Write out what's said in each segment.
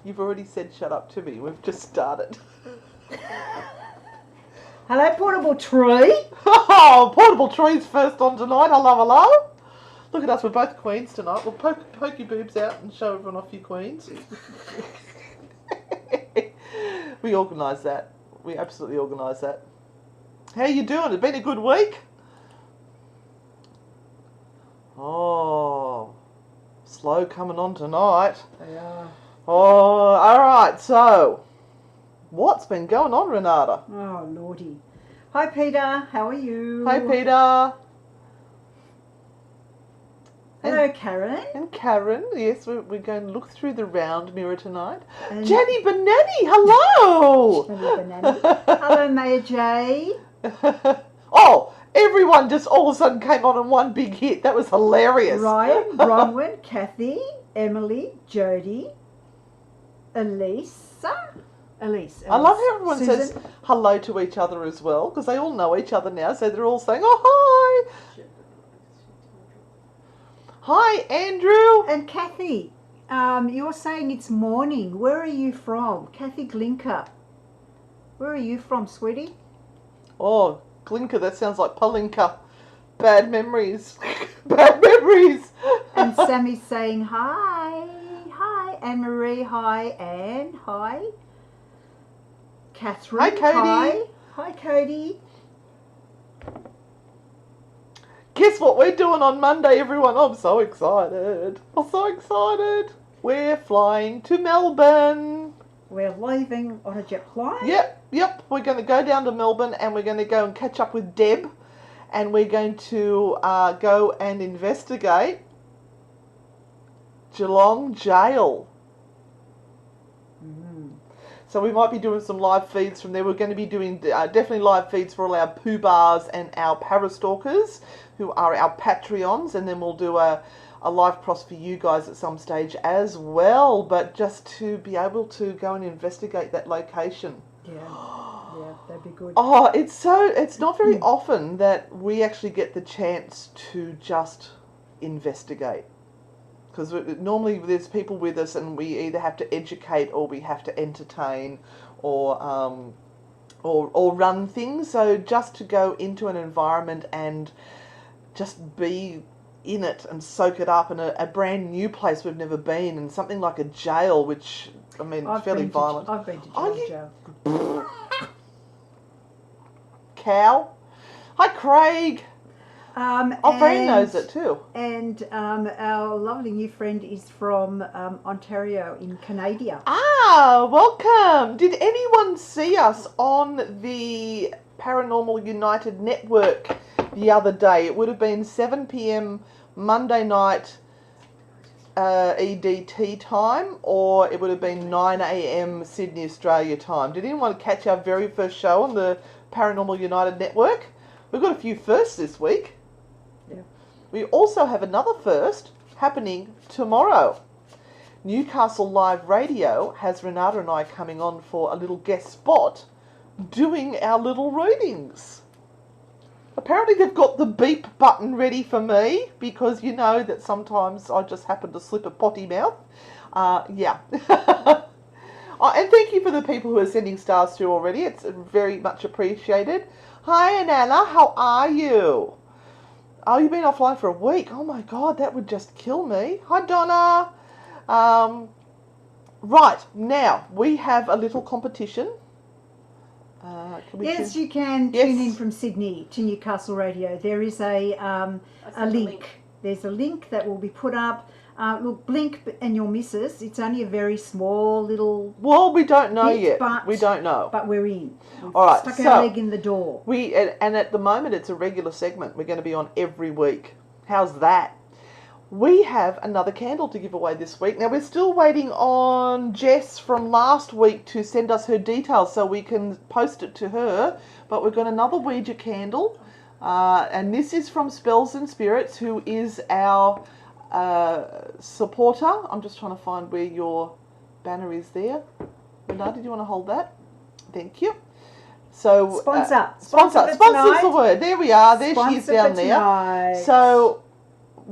You've already said shut up to me. We've just started. Hello, Portable Tree. Oh, Portable Tree's first on tonight. Hello. Look at us. We're both queens tonight. We'll poke your boobs out and show everyone off your queens. We organised that. We absolutely organised that. How you doing? It's been a good week? Oh, slow coming on tonight. They are. Oh, all right. So, what's been going on, Renata? Oh, Lordy. Hi, Peter. How are you? Hi, Peter. Hello, Karen. And Karen. Yes, we're going to look through the round mirror tonight. And Jenny Benani, hello. Jenny Benani. Hello, Maya J. Oh, everyone just all of a sudden came on in one big hit. That was hilarious. Ryan, Bronwyn, Kathy, Emily, Jody, Elise. I love how everyone Susan. says hello to each other as well, because they all know each other now, so they're all saying, oh, hi. Hi, Andrew. And Kathy, you're saying it's morning. Where are you from? Kathy Glinka. Where are you from, sweetie? Oh, Glinka, that sounds like Palinka. Bad memories. Bad memories. And Sammy's saying hi. Hi. Anne-Marie, hi. Anne, hi. Catherine, Hi, Cody. hi. Hi, Cody. Guess what we're doing on Monday, everyone? I'm so excited. I'm so excited. We're flying to Melbourne. We're leaving on a jet plane. Yep. We're going to go down to Melbourne and we're going to go and catch up with Deb. And we're going to go and investigate Geelong Jail. So we might be doing some live feeds from there. We're going to be doing definitely live feeds for all our poo bars and our parastalkers, who are our Patreons, and then we'll do a live cross for you guys at some stage as well. But just to be able to go and investigate that location. Yeah, that'd be good. Oh, it's not very often that we actually get the chance to just investigate. Because normally there's people with us and we either have to educate or we have to entertain or run things. So just to go into an environment and just be in it and soak it up in a brand new place we've never been, and something like a jail, which, I mean, fairly violent. I've been to jail. Cow. Hi, Craig. Fran knows it too. And our lovely new friend is from Ontario in Canada. Ah, welcome. Did anyone see us on the Paranormal United Network the other day? It would have been 7 p.m. Monday night EDT time, or it would have been 9 a.m. Sydney, Australia time. Did anyone catch our very first show on the Paranormal United Network? We've got a few firsts this week. Yeah. We also have another first happening tomorrow. Newcastle Live Radio has Renata and I coming on for a little guest spot doing our little readings. Apparently they've got the beep button ready for me, because you know that sometimes I just happen to slip a potty mouth. Yeah. Oh, and thank you for the people who are sending stars through already. It's very much appreciated. Hi, Anna. How are you? Oh, you've been offline for a week. Oh, my God. That would just kill me. Hi, Donna. Right. Now, we have a little competition. Yes, you can tune in from Sydney to Newcastle Radio. There is a link. There's a link that will be put up. Look, blink and you'll miss us. It's only a very small little... Well, we don't know bit, yet. But, we don't know. But we're in. We've all right, stuck our leg in the door. And at the moment, it's a regular segment. We're going to be on every week. How's that? We have another candle to give away this week. Now, we're still waiting on Jess from last week to send us her details so we can post it to her. But we've got another Ouija candle. And this is from Spells and Spirits, who is our supporter. I'm just trying to find where your banner is there. Renata, did you want to hold that? Thank you. So Sponsor. Sponsor's the word. There we are. There she is down there. So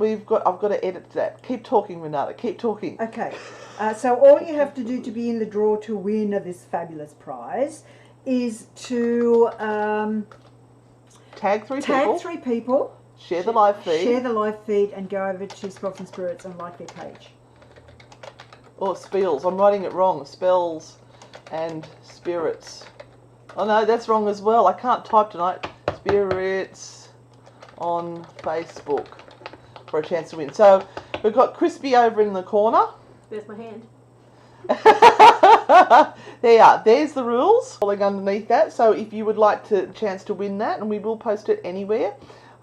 I've got to edit that. Keep talking, Renata. Keep talking. Okay. So all you have to do to be in the draw to win this fabulous prize is to Tag three people. Share the live feed. And go over to Spells and Spirits and like their page. Or spells. I'm writing it wrong. Spells and spirits. Oh no, that's wrong as well. I can't type tonight. Spirits on Facebook for a chance to win. So we've got Crispy over in the corner. There's my hand. There you are. There's the rules falling underneath that. So if you would like to chance to win that, and we will post it anywhere.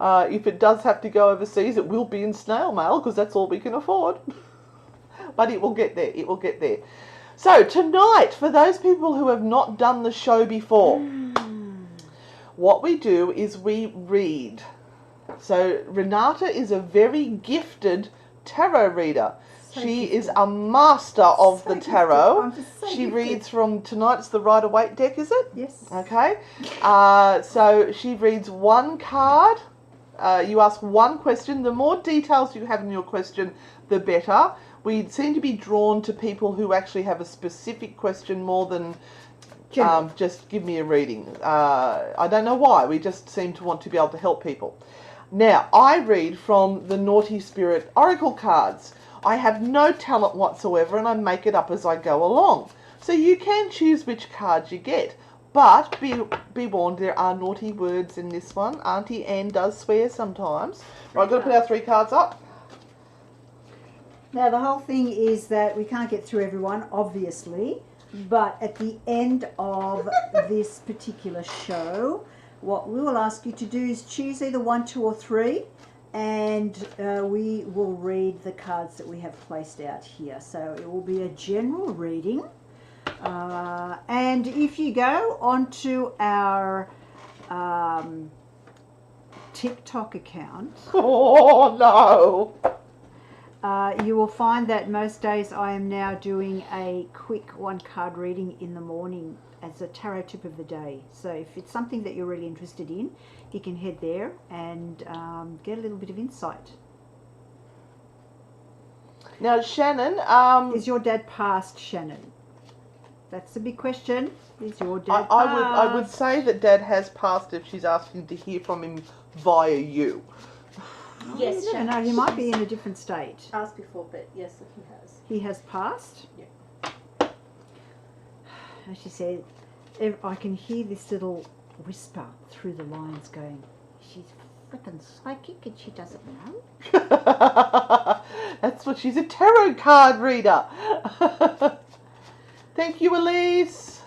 If it does have to go overseas, it will be in snail mail because that's all we can afford. But it will get there. It will get there. So tonight, for those people who have not done the show before, what we do is we read. So Renata is a very gifted tarot reader. She is a master of the tarot. She reads from tonight's the Rider-Waite deck, is it? Yes. Okay. So she reads one card. You ask one question. The more details you have in your question, the better. We seem to be drawn to people who actually have a specific question more than just give me a reading. I don't know why. We just seem to want to be able to help people. Now, I read from the Naughty Spirit Oracle cards. I have no talent whatsoever and I make it up as I go along. So you can choose which cards you get. But be warned, there are naughty words in this one. Auntie Anne does swear sometimes. Right, I've got to put our 3 cards up. Now the whole thing is that we can't get through everyone, obviously. But at the end of this particular show, what we will ask you to do is choose either 1, 2 or 3. And we will read the cards that we have placed out here. So it will be a general reading. And if you go onto our TikTok account, oh no, you will find that most days I am now doing a quick 1-card reading in the morning as a tarot tip of the day. So if it's something that you're really interested in, you can head there and get a little bit of insight. Now, Shannon, is your dad passed, Shannon? That's the big question. Is your dad passed? I would say that Dad has passed if she's asking to hear from him via you. Yes, you never know. He might be in a different state. Asked before, but yes, he has. He has passed? Yeah. As she said, I can hear this little whisper through the lines going, she's frickin' psychic and she doesn't know. That's what she's a tarot card reader. Thank you, Elise.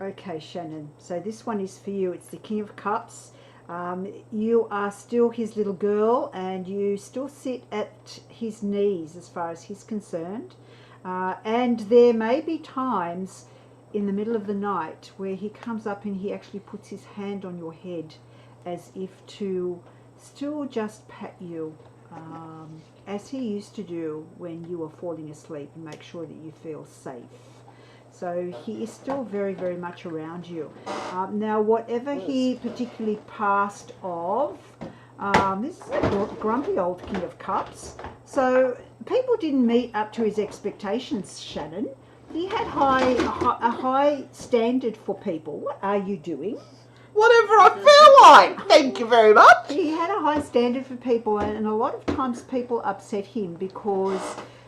Okay, Shannon. So this one is for you. It's the King of Cups. You are still his little girl and you still sit at his knees as far as he's concerned. And there may be times in the middle of the night where he comes up and he actually puts his hand on your head as if to still just pat you, as he used to do when you were falling asleep, and make sure that you feel safe. So he is still very, very much around you. Now, whatever he particularly passed of, this is a grumpy old King of Cups. So people didn't meet up to his expectations, Shannon. He had a high standard for people. What are you doing? Whatever I feel like. Thank you very much. He had a high standard for people, and a lot of times people upset him because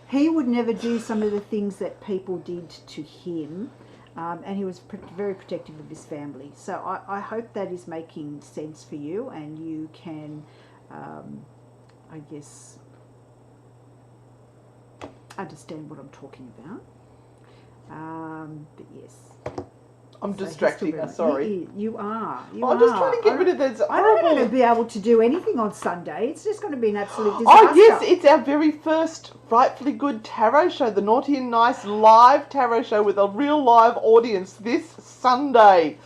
he would never do some of the things that people did to him, and he was very protective of his family. So I hope that is making sense for you, and you can, I guess, understand what I'm talking about. But yes. I'm distracting her, sorry. You are. I'm just trying to get rid of those I'm not going to be able to do anything on Sunday. It's just going to be an absolute disaster. Oh, yes, it's our very first Frightfully Good tarot show, the Naughty and Nice live tarot show with a real live audience this Sunday.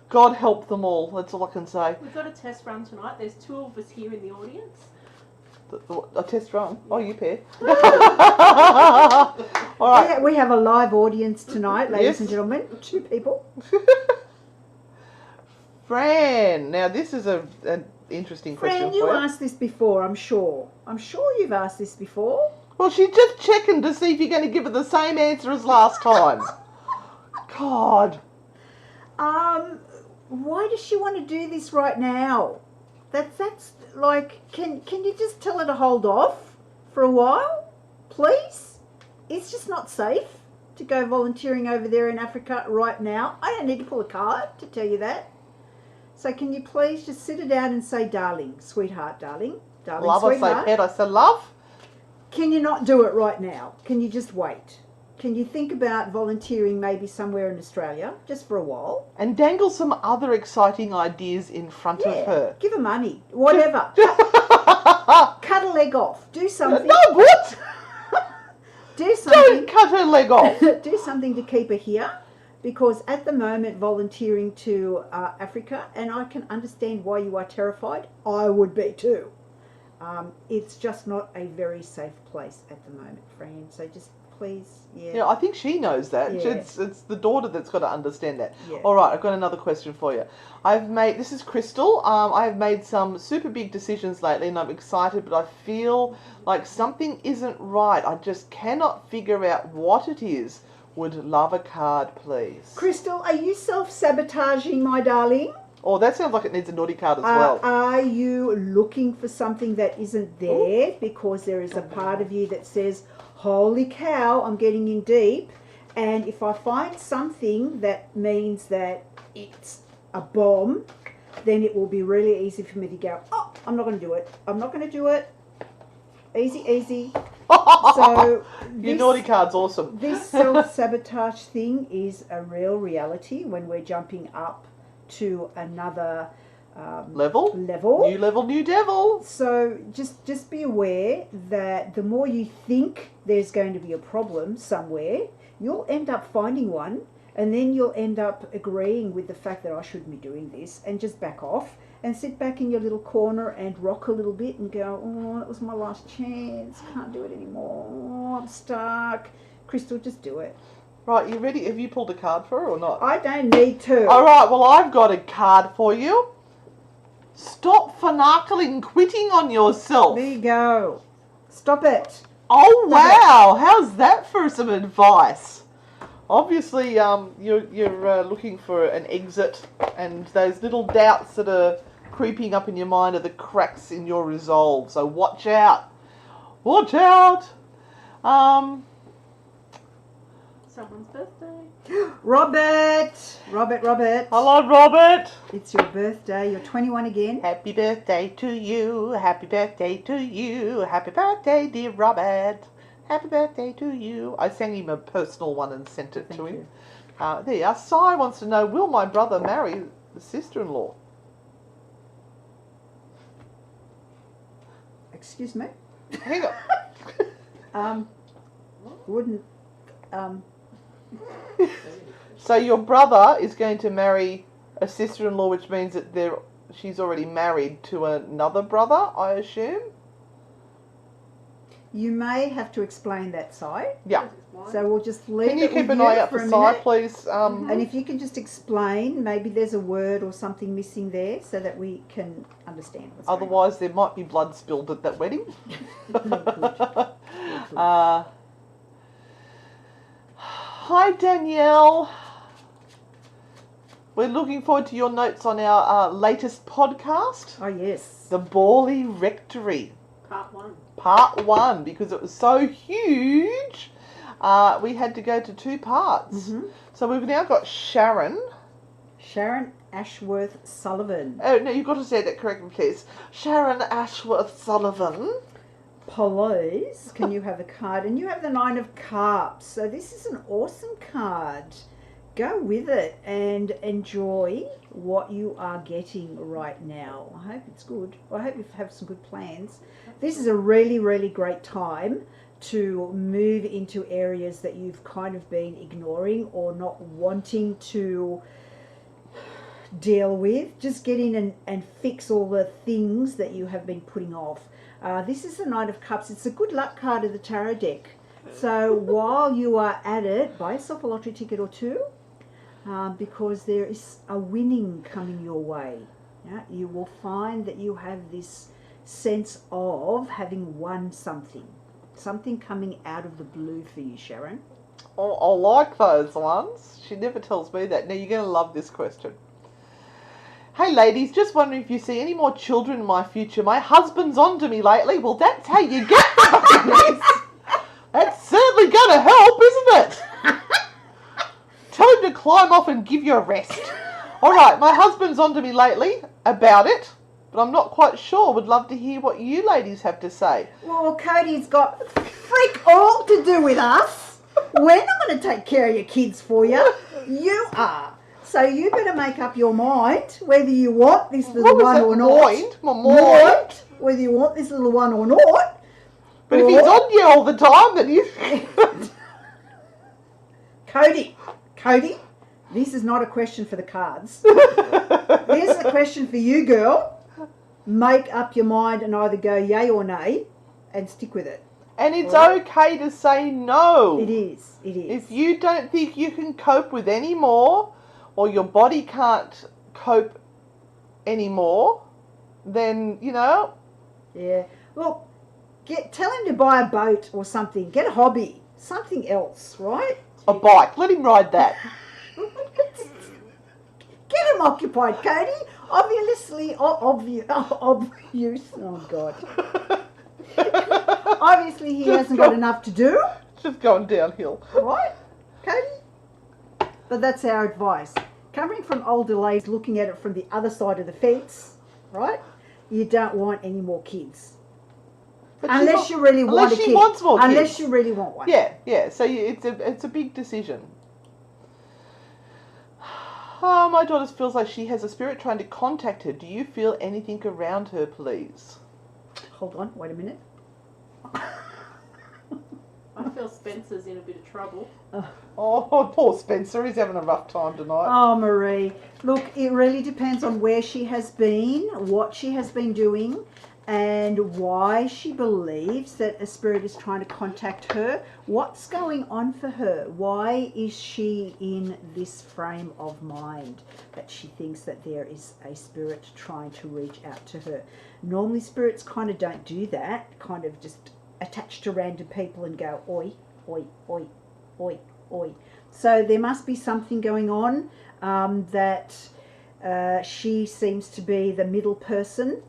God help them all, that's all I can say. We've got a test run tonight. There's 2 of us here in the audience. A test run? Oh, you pair. All right. We have a live audience tonight, ladies and gentlemen. 2 people. Fran, now this is a interesting question Fran, for you you. asked this before, I'm sure. I'm sure you've asked this before. Well, she's just checking to see if you're going to give her the same answer as last time. God. Why does she want to do this right now? That's like, can you just tell her to hold off for a while, please? It's just not safe to go volunteering over there in Africa right now. I don't need to pull a card to tell you that. So can you please just sit her down and say, darling, sweetheart, darling, Love, sweetheart. I say pet, I say love. Can you not do it right now? Can you just wait? Can you think about volunteering maybe somewhere in Australia just for a while? And dangle some other exciting ideas in front of her. Give her money, whatever. Cut a leg off. Do something. No, what? Do something. Don't cut her leg off. Do something to keep her here, because at the moment volunteering to Africa, and I can understand why you are terrified. I would be too. It's just not a very safe place at the moment, Fran. So just please, Yeah, I think she knows that. Yeah. It's the daughter that's got to understand that. Yeah. All right, I've got another question for you. This is Crystal. I have made some super big decisions lately, and I'm excited, but I feel like something isn't right. I just cannot figure out what it is. Would love a card, please. Crystal, are you self-sabotaging, my darling? Oh, that sounds like it needs a naughty card as well. Are you looking for something that isn't there because there is a part of you that says, holy cow, I'm getting in deep, and if I find something that means that it's a bomb, then it will be really easy for me to go, oh, I'm not going to do it. I'm not going to do it. Easy, easy. So Your naughty card's awesome. This self-sabotage thing is a real reality when we're jumping up to another level. New level, new devil. So just be aware that the more you think there's going to be a problem somewhere, you'll end up finding one, and then you'll end up agreeing with the fact that I shouldn't be doing this, and just back off and sit back in your little corner and rock a little bit and go, oh, that was my last chance, can't do it anymore, oh, I'm stuck. Crystal, just do it. Right, you ready? Have you pulled a card for her or not? I don't need to. All right, well, I've got a card for you. Stop finagling, quitting on yourself. There you go. Stop it. Oh, wow. How's that for some advice? Obviously, you're looking for an exit, and those little doubts that are creeping up in your mind are the cracks in your resolve. So watch out. Watch out. Someone's birthday. Robert. Hello, Robert. It's your birthday. You're 21 again. Happy birthday to you. Happy birthday to you. Happy birthday, dear Robert. Happy birthday to you. I sang him a personal one and sent it to him. There you are. Sai wants to know, will my brother marry the sister-in-law? Excuse me? Hang on. Wouldn't... So your brother is going to marry a sister-in-law, which means that she's already married to another brother, I assume? You may have to explain that, Sai. Yeah. So we'll just leave Can you it keep with an you eye out for for a Sai, minute. please? And if you can just explain, maybe there's a word or something missing there so that we can understand what's going on. Otherwise, there might be blood spilled at that wedding. Good. Hi, Danielle. We're looking forward to your notes on our latest podcast, Oh, yes. The Borley Rectory, Part 1, because it was so huge. We had to go to 2 parts. Mm-hmm. So we've now got Sharon. Sharon Ashworth Sullivan. Oh, no, you've got to say that correctly, please. Sharon Ashworth Sullivan. Please, can you have a card? And you have the 9 of Cups. So this is an awesome card. Go with it and enjoy what you are getting right now. I hope it's good. I hope you have some good plans. This is a really, really great time to move into areas that you've kind of been ignoring or not wanting to deal with. Just get in and fix all the things that you have been putting off. This is the 9 of Cups. It's a good luck card of the tarot deck. So while you are at it, buy yourself a lottery ticket or 2, because there is a winning coming your way. Yeah, you will find that you have this sense of having won something coming out of the blue for you, Sharon. Oh, I like those ones. She never tells me that. Now, you're going to love this question. Hey, ladies, just wondering if you see any more children in my future. My husband's onto me lately. Well, that's how you get babies. That's certainly going to help, isn't it? Tell him to climb off and give you a rest. All right, my husband's onto me lately about it, but I'm not quite sure. Would love to hear what you ladies have to say. Well, Cody's got freak all to do with us. We're not going to take care of your kids for you. You are. So you better make up your mind whether you want this little one or not. Mind. Whether you want this little one or not. But if he's on you all the time, then you... Cody, this is not a question for the cards. This is a question for you, girl. Make up your mind and either go yay or nay and stick with it. And it's okay to say no. It is. If you don't think you can cope with any more, or your body can't cope anymore, then, you know. Yeah. Well, tell him to buy a boat or something. Get a hobby. Something else, right? A bike. Let him ride that. Get him occupied, Cody. Obviously. Oh, God. Obviously, he hasn't got enough to do. Just going downhill. Right, Cody? But that's our advice. Coming from older ladies looking at it from the other side of the fence, right? You don't want any more kids. But unless you really want a kid. Wants more kids. Unless you really want one. Yeah. So it's a big decision. Oh, my daughter feels like she has a spirit trying to contact her. Do you feel anything around her, please? Hold on, wait a minute. I feel Spencer's in a bit of trouble. Oh, poor Spencer. He's having a rough time tonight. Oh, Marie. Look, it really depends on where she has been, what she has been doing, and why she believes that a spirit is trying to contact her. What's going on for her? Why is she in this frame of mind that she thinks that there is a spirit trying to reach out to her? Normally spirits kind of don't do that, kind of just attach to random people and go, oi, oi, oi, oi, oi. So there must be something going on that she seems to be the middle person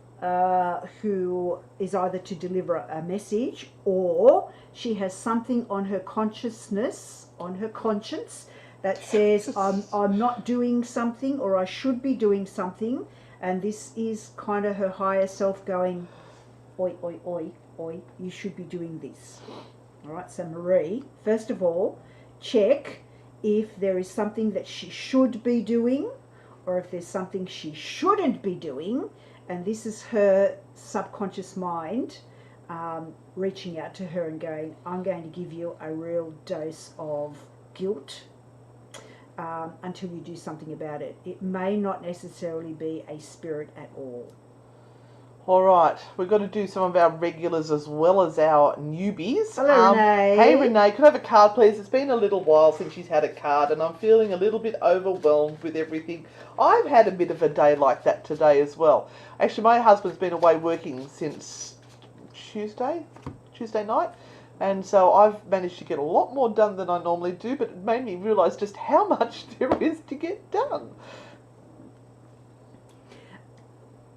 who is either to deliver a message, or she has something on her consciousness, on her conscience, that says I'm not doing something, or I should be doing something, and this is kind of her higher self going, oi, oi, oi, oi, you should be doing this. All right, so Marie, first of all, check if there is something that she should be doing, or if there's something she shouldn't be doing, and this is her subconscious mind reaching out to her and going, I'm going to give you a real dose of guilt until you do something about it. It may not necessarily be a spirit at all. All right, we've got to do some of our regulars as well as our newbies. Hello, Renee. Hey, Renee, could I have a card, please? It's been a little while since she's had a card, and I'm feeling a little bit overwhelmed with everything. I've had a bit of a day like that today as well. Actually, my husband's been away working since Tuesday night, and so I've managed to get a lot more done than I normally do, but it made me realise just how much there is to get done.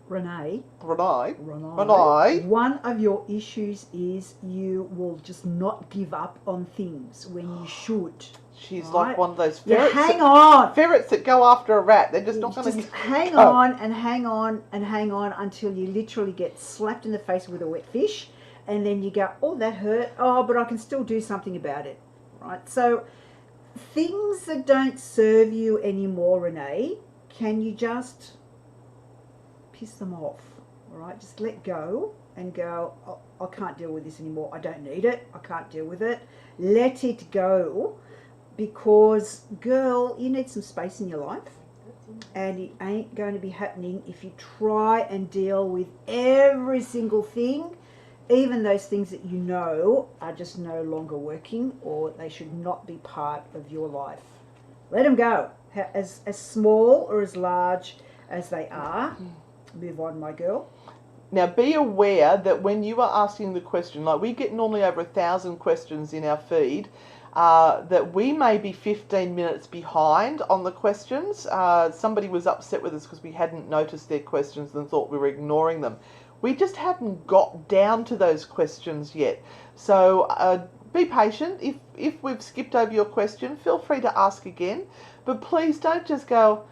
Renee, one of your issues is you will just not give up on things when you should. She's right? like one of those ferrets. Hang on. Ferrets that go after a rat. They're just not going to... Just hang on and hang on and hang on until you literally get slapped in the face with a wet fish, and then you go, oh, that hurt. Oh, but I can still do something about it. Right? So things that don't serve you anymore, Renee, can you just piss them off? All right? Just let go and go, oh, I can't deal with this anymore. I don't need it. I can't deal with it. Let it go. Because, girl, you need some space in your life, and it ain't going to be happening if you try and deal with every single thing, even those things that you know are just no longer working, or they should not be part of your life. Let them go, as small or as large as they are. Move on, my girl. Now, be aware that when you are asking the question, like we get normally over 1,000 questions in our feed, that we may be 15 minutes behind on the questions. Somebody was upset with us because we hadn't noticed their questions and thought we were ignoring them. We just hadn't got down to those questions yet. So be patient. If we've skipped over your question, feel free to ask again. But please don't just go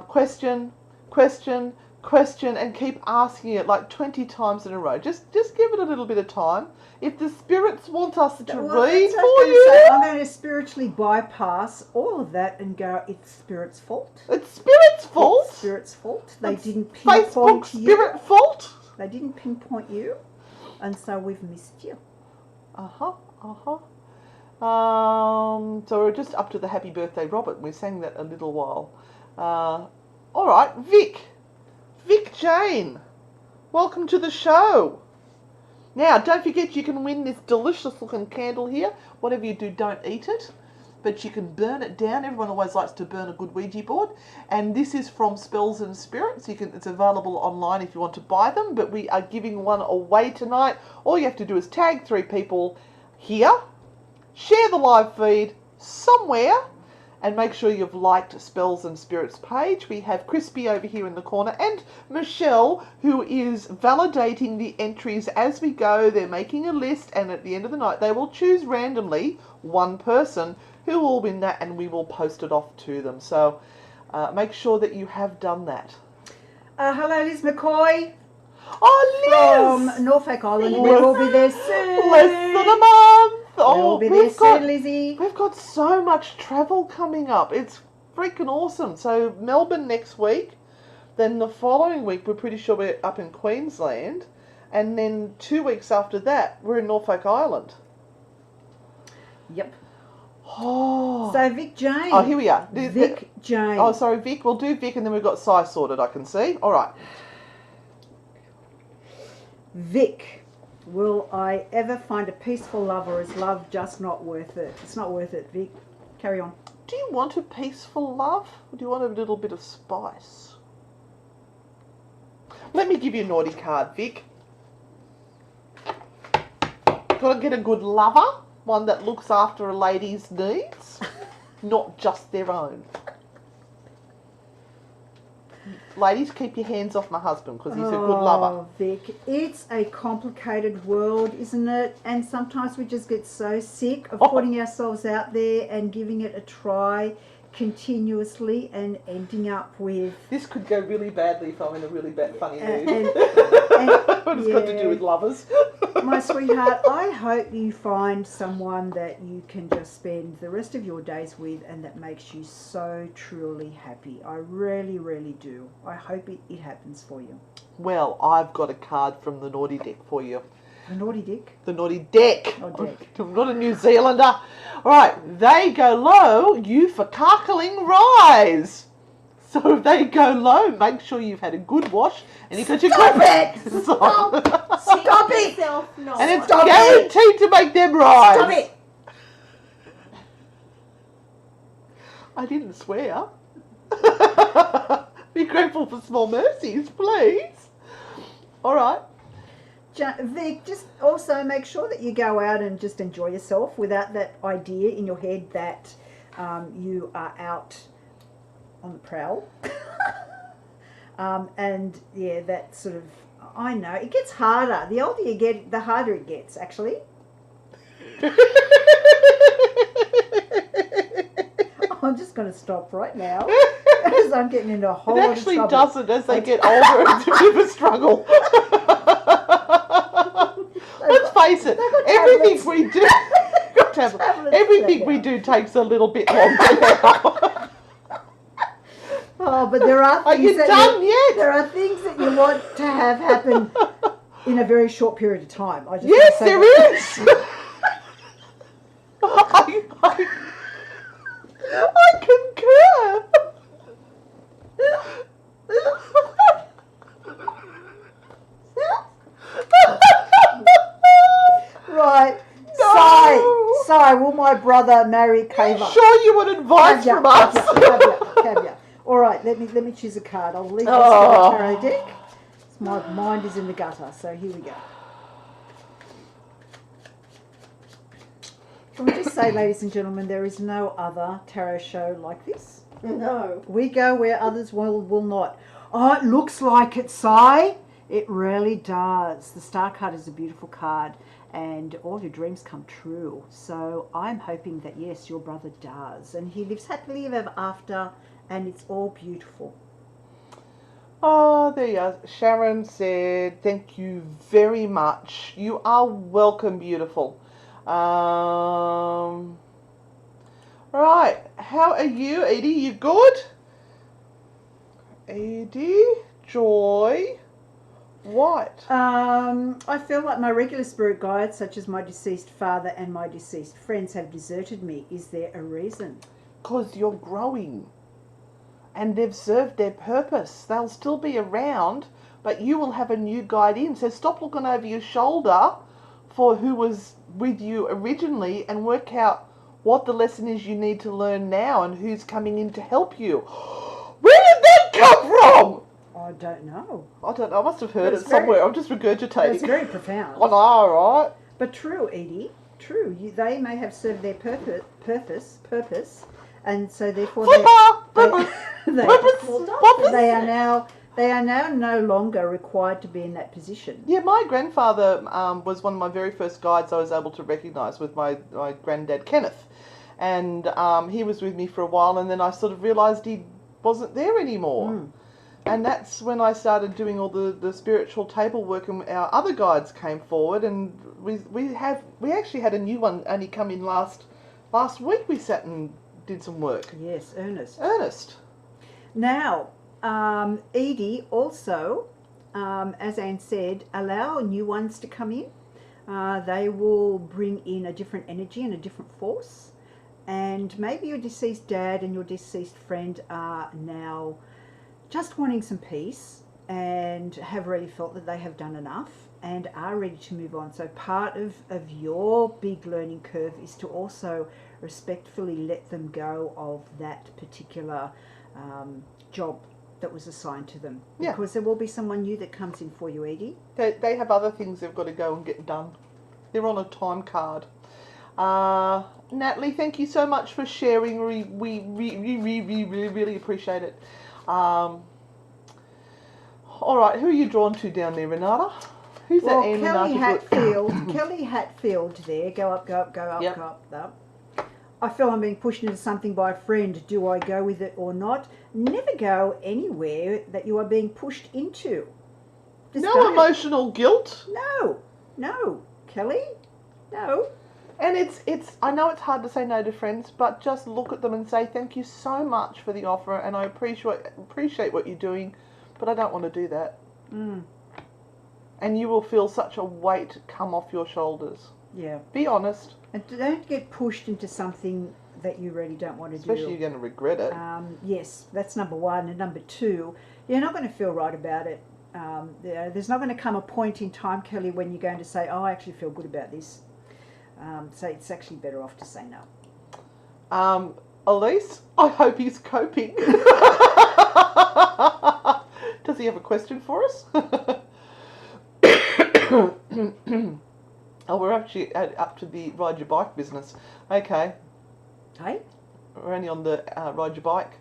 question, question, question and keep asking it like 20 times in a row. Just give it a little bit of time. If the spirits want us to read for you, I'm going to spiritually bypass all of that and go, it's Spirit's fault. It's Spirit's fault. It's Spirit's fault. They It's didn't pinpoint Facebook you. Spirit fault. They didn't pinpoint you, and so we've missed you. So we're just up to the Happy Birthday Robert. We sang that a little while. All right, Vic Jane, welcome to the show. Now, don't forget you can win this delicious looking candle here. Whatever you do, don't eat it, but you can burn it down. Everyone always likes to burn a good Ouija board. And this is from Spells and Spirits. It's available online if you want to buy them, but we are giving one away tonight. All you have to do is tag 3 people here, share the live feed somewhere, and make sure you've liked Spells and Spirits page. We have Crispy over here in the corner and Michelle, who is validating the entries as we go. They're making a list, and at the end of the night they will choose randomly one person who will win that, and we will post it off to them. So make sure that you have done that. Hello, Liz McCoy. Oh, Liz! From Norfolk Island. We will be there soon. Less than a month. We'll be there soon, Lizzie. We've got so much travel coming up. It's freaking awesome. So Melbourne next week. Then the following week, we're pretty sure we're up in Queensland. And then 2 weeks after that, we're in Norfolk Island. Yep. Oh. So Vic Jane. Oh, here we are. Vic Jane. Oh, sorry, Vic. We'll do Vic, and then we've got Cy sorted, I can see. All right. Vic, will I ever find a peaceful love, or is love just not worth it? It's not worth it, Vic. Carry on. Do you want a peaceful love, or do you want a little bit of spice? Let me give you a naughty card, Vic. Got to get a good lover, one that looks after a lady's needs, not just their own. Ladies, keep your hands off my husband because he's a good lover. Oh, Vic, it's a complicated world, isn't it? And sometimes we just get so sick of putting ourselves out there and giving it a try continuously and ending up with... This could go really badly if I'm in a really funny mood. And it's got to do with lovers. My sweetheart, I hope you find someone that you can just spend the rest of your days with and that makes you so truly happy. I really, really do. I hope it happens for you. Well, I've got a card from the Naughty Deck for you. The Naughty Deck? The Naughty Deck. Oh, Deck. I'm not a New Zealander. All right, they go low, you for cackling rise. So if they go low, make sure you've had a good wash and you got your Stop good it! Stop it! And it's guaranteed to make them rise. Stop it! I didn't swear. Be grateful for small mercies, please. All right. Vic, just also make sure that you go out and just enjoy yourself without that idea in your head that you are out on the prowl. And yeah, that sort of, I know, it gets harder. The older you get, the harder it gets, actually. I'm just going to stop right now because I'm getting into a whole lot of trouble. It actually doesn't as they get older. It's a bit of a struggle. Let's face it, everything we do takes a little bit longer now. Oh, but there are Are things you done yet? There are things that you want to have happen in a very short period of time. Yes, there is. I concur. Right. No. Sai, will my brother marry Kava? Sure, you want advice from us? Caveat. All right, let me choose a card. I'll leave this for the tarot deck. My mind is in the gutter, so here we go. Can we just say, ladies and gentlemen, there is no other tarot show like this. No. We go where others will not. Oh, it looks like it, Si. It really does. The Star card is a beautiful card, and all your dreams come true. So I'm hoping that, yes, your brother does. And he lives happily ever after, and it's all beautiful. Oh, there you are. Sharon said, thank you very much. You are welcome, beautiful. Right. How are you, Edie? You good? Edie, Joy, what? I feel like my regular spirit guides, such as my deceased father and my deceased friends, have deserted me. Is there a reason? Because you're growing. And they've served their purpose. They'll still be around, but you will have a new guide in. So stop looking over your shoulder for who was with you originally and work out what the lesson is you need to learn now and who's coming in to help you. Where did that come from? I don't know. I don't know. I must have heard it That's somewhere. I'm just regurgitating. It's very profound. I know, right? But true, Edie. True. They may have served their purpose, and so therefore they are now no longer required to be in that position. Yeah, my grandfather was one of my very first guides I was able to recognise with my granddad Kenneth. And he was with me for a while, and then I sort of realised he wasn't there anymore. Mm. And that's when I started doing all the spiritual table work, and our other guides came forward, and we actually had a new one only come in last week. We sat and did some work. Yes, Ernest. Now, Edie also, as Anne said, allow new ones to come in. They will bring in a different energy and a different force. And maybe your deceased dad and your deceased friend are now just wanting some peace and have really felt that they have done enough and are ready to move on. So part of your big learning curve is to also respectfully let them go of that particular job that was assigned to them. Yeah. Because there will be someone new that comes in for you, Edie. they have other things they've got to go and get done. They're on a time card. Natalie, thank you so much for sharing. We really appreciate it. All right, who are you drawn to down there, Renata? Who's Well, that Anne and Kelly Renata? Hatfield, Kelly Hatfield there. Go up, go up, go up, Yep. go up. I feel I'm being pushed into something by a friend. Do I go with it or not? Never go anywhere that you are being pushed into. Just No don't. emotional guilt. No, Kelly, no. And it's I know it's hard to say no to friends, but just look at them and say thank you so much for the offer, and I appreciate what you're doing, but I don't want to do that. Mm. And you will feel such a weight come off your shoulders. Yeah. Be honest. And don't get pushed into something that you really don't want to Especially do. you're going to regret it. Yes, that's number one. And number two, you're not going to feel right about it. There's not going to come a point in time, Kelly, when you're going to say, oh, I actually feel good about this. So it's actually better off to say no. Elise, I hope he's coping. Does he have a question for us? Oh, we're actually up to the ride your bike business. Okay. Hey? We're only on the ride your bike.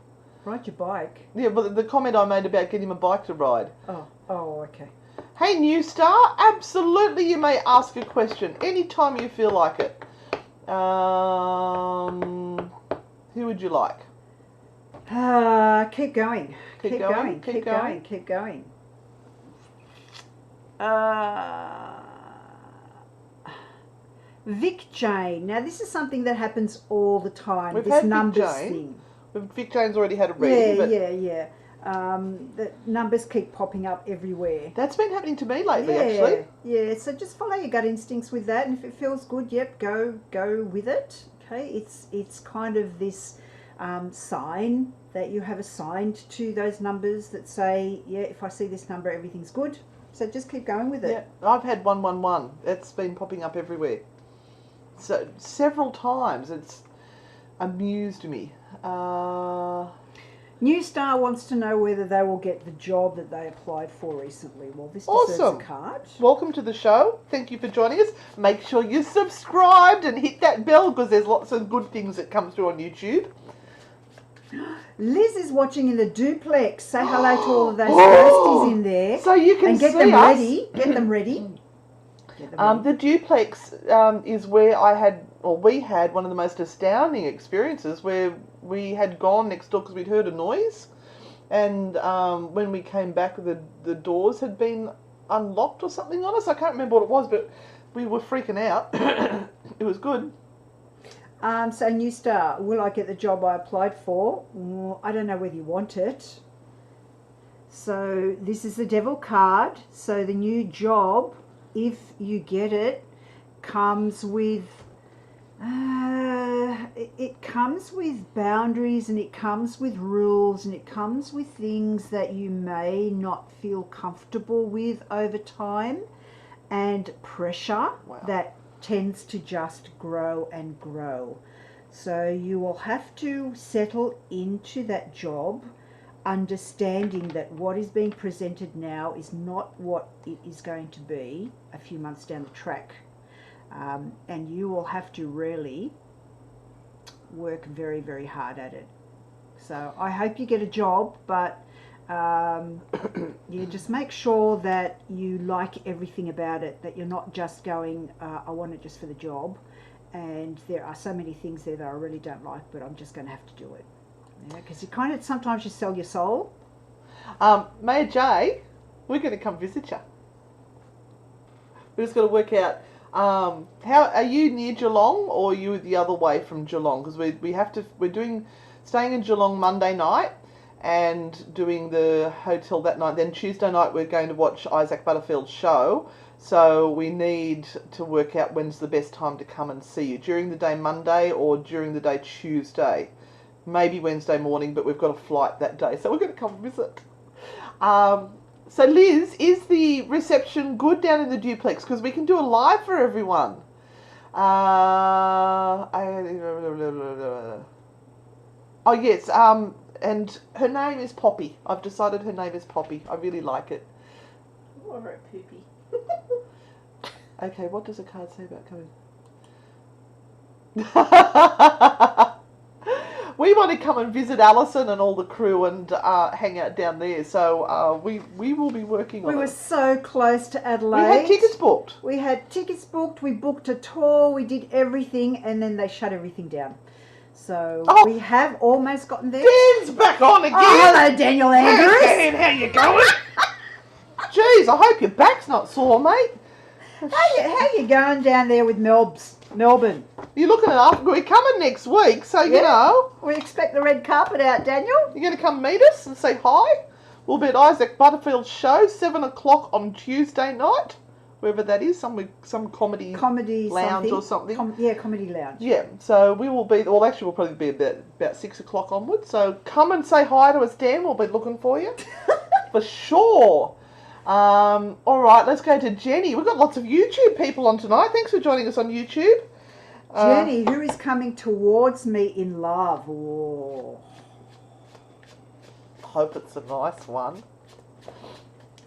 Ride your bike? Yeah, but the comment I made about getting him a bike to ride. Oh, okay. Hey, new star, absolutely you may ask a question anytime you feel like it. Who would you like? Keep going. Keep going. Keep going. Vic Jane. Now, this is something that happens all the time. We've this had Vic numbers Jane. thing. Vic Jane's already had a reading. Yeah. The numbers keep popping up everywhere. That's been happening to me lately, actually. Yeah, so just follow your gut instincts with that, and if it feels good, yep, go with it. Okay, it's kind of this sign that you have assigned to those numbers that say, yeah, if I see this number, everything's good. So just keep going with it. Yeah, I've had 111. It's been popping up everywhere. So several times. It's amused me. New Star wants to know whether they will get the job that they applied for recently. Well, this Awesome. deserves a card. Welcome to the show. Thank you for joining us. Make sure you're subscribed and hit that bell because there's lots of good things that come through on YouTube. Liz is watching in the duplex. Say hello to all of those ghosties in there. So you can and get see them us. ready. Get them ready. The duplex is where we had one of the most astounding experiences where we had gone next door because we'd heard a noise, and when we came back, the doors had been unlocked or something on us. I can't remember what it was, but we were freaking out. It was good. So New Star, will I get the job I applied for? I don't know whether you want it. So this is the devil card. So the new job, if you get it, comes with it comes with boundaries, and it comes with rules, and it comes with things that you may not feel comfortable with over time, and pressure that tends to just grow and grow. So you will have to settle into that job, understanding that what is being presented now is not what it is going to be a few months down the track. And you will have to really work very, very hard at it. So I hope you get a job, but just make sure that you like everything about it, that you're not just going, I want it just for the job, and there are so many things there that I really don't like, but I'm just going to have to do it. Because you kind of, sometimes you sell your soul. Mayor Jay, we're going to come visit you. We're just got to work out, how are you near Geelong, or are you the other way from Geelong? Because we're staying in Geelong Monday night and doing the hotel that night. Then Tuesday night we're going to watch Isaac Butterfield's show. So we need to work out when's the best time to come and see you. During the day Monday or during the day Tuesday. Maybe Wednesday morning, but we've got a flight that day. So we're going to come visit. So Liz, is the reception good down in the duplex? Because we can do a live for everyone. Oh yes, and her name is Poppy. I've decided her name is Poppy. I really like it. Oh, I wrote Poopy. Okay, what does the card say about coming? We want to come and visit Alison and all the crew and hang out down there. So we will be working on it. We were so close to Adelaide. We had tickets booked. We booked a tour, we did everything, and then they shut everything down. So we have almost gotten there. Dan's back on again. Oh, hello, Daniel Andrews. Hey, Dan, how you going? Jeez, I hope your back's not sore, mate. How you going down there with Melbourne? You're looking at us. We're coming next week, so you know. We expect the red carpet out, Daniel. You're going to come meet us and say hi. We'll be at Isaac Butterfield's show, 7 o'clock on Tuesday night. Wherever that is, some comedy lounge or something. Comedy lounge. Yeah, so we will be, well actually we'll probably be about 6 o'clock onwards. So come and say hi to us, Dan. We'll be looking for you. For sure. All right, let's go to Jenny. We've got lots of YouTube people on tonight. Thanks for joining us on YouTube. Jenny, who is coming towards me in love? Oh. Hope it's a nice one.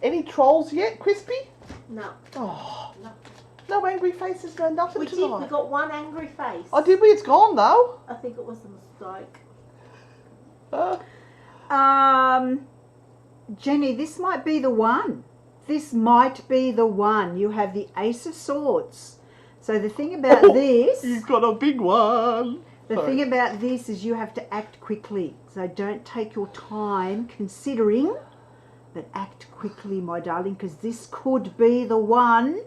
Any trolls yet, Crispy? No. Oh, No. no angry faces, no nothing We tonight. did. We got one angry face. Oh, did we? It's gone though. I think it was a mistake. Jenny, this might be the one. This might be the one. You have the Ace of Swords. So the thing about this... You've got a big one. The thing about this is you have to act quickly. So don't take your time considering, but act quickly, my darling, because this could be the one.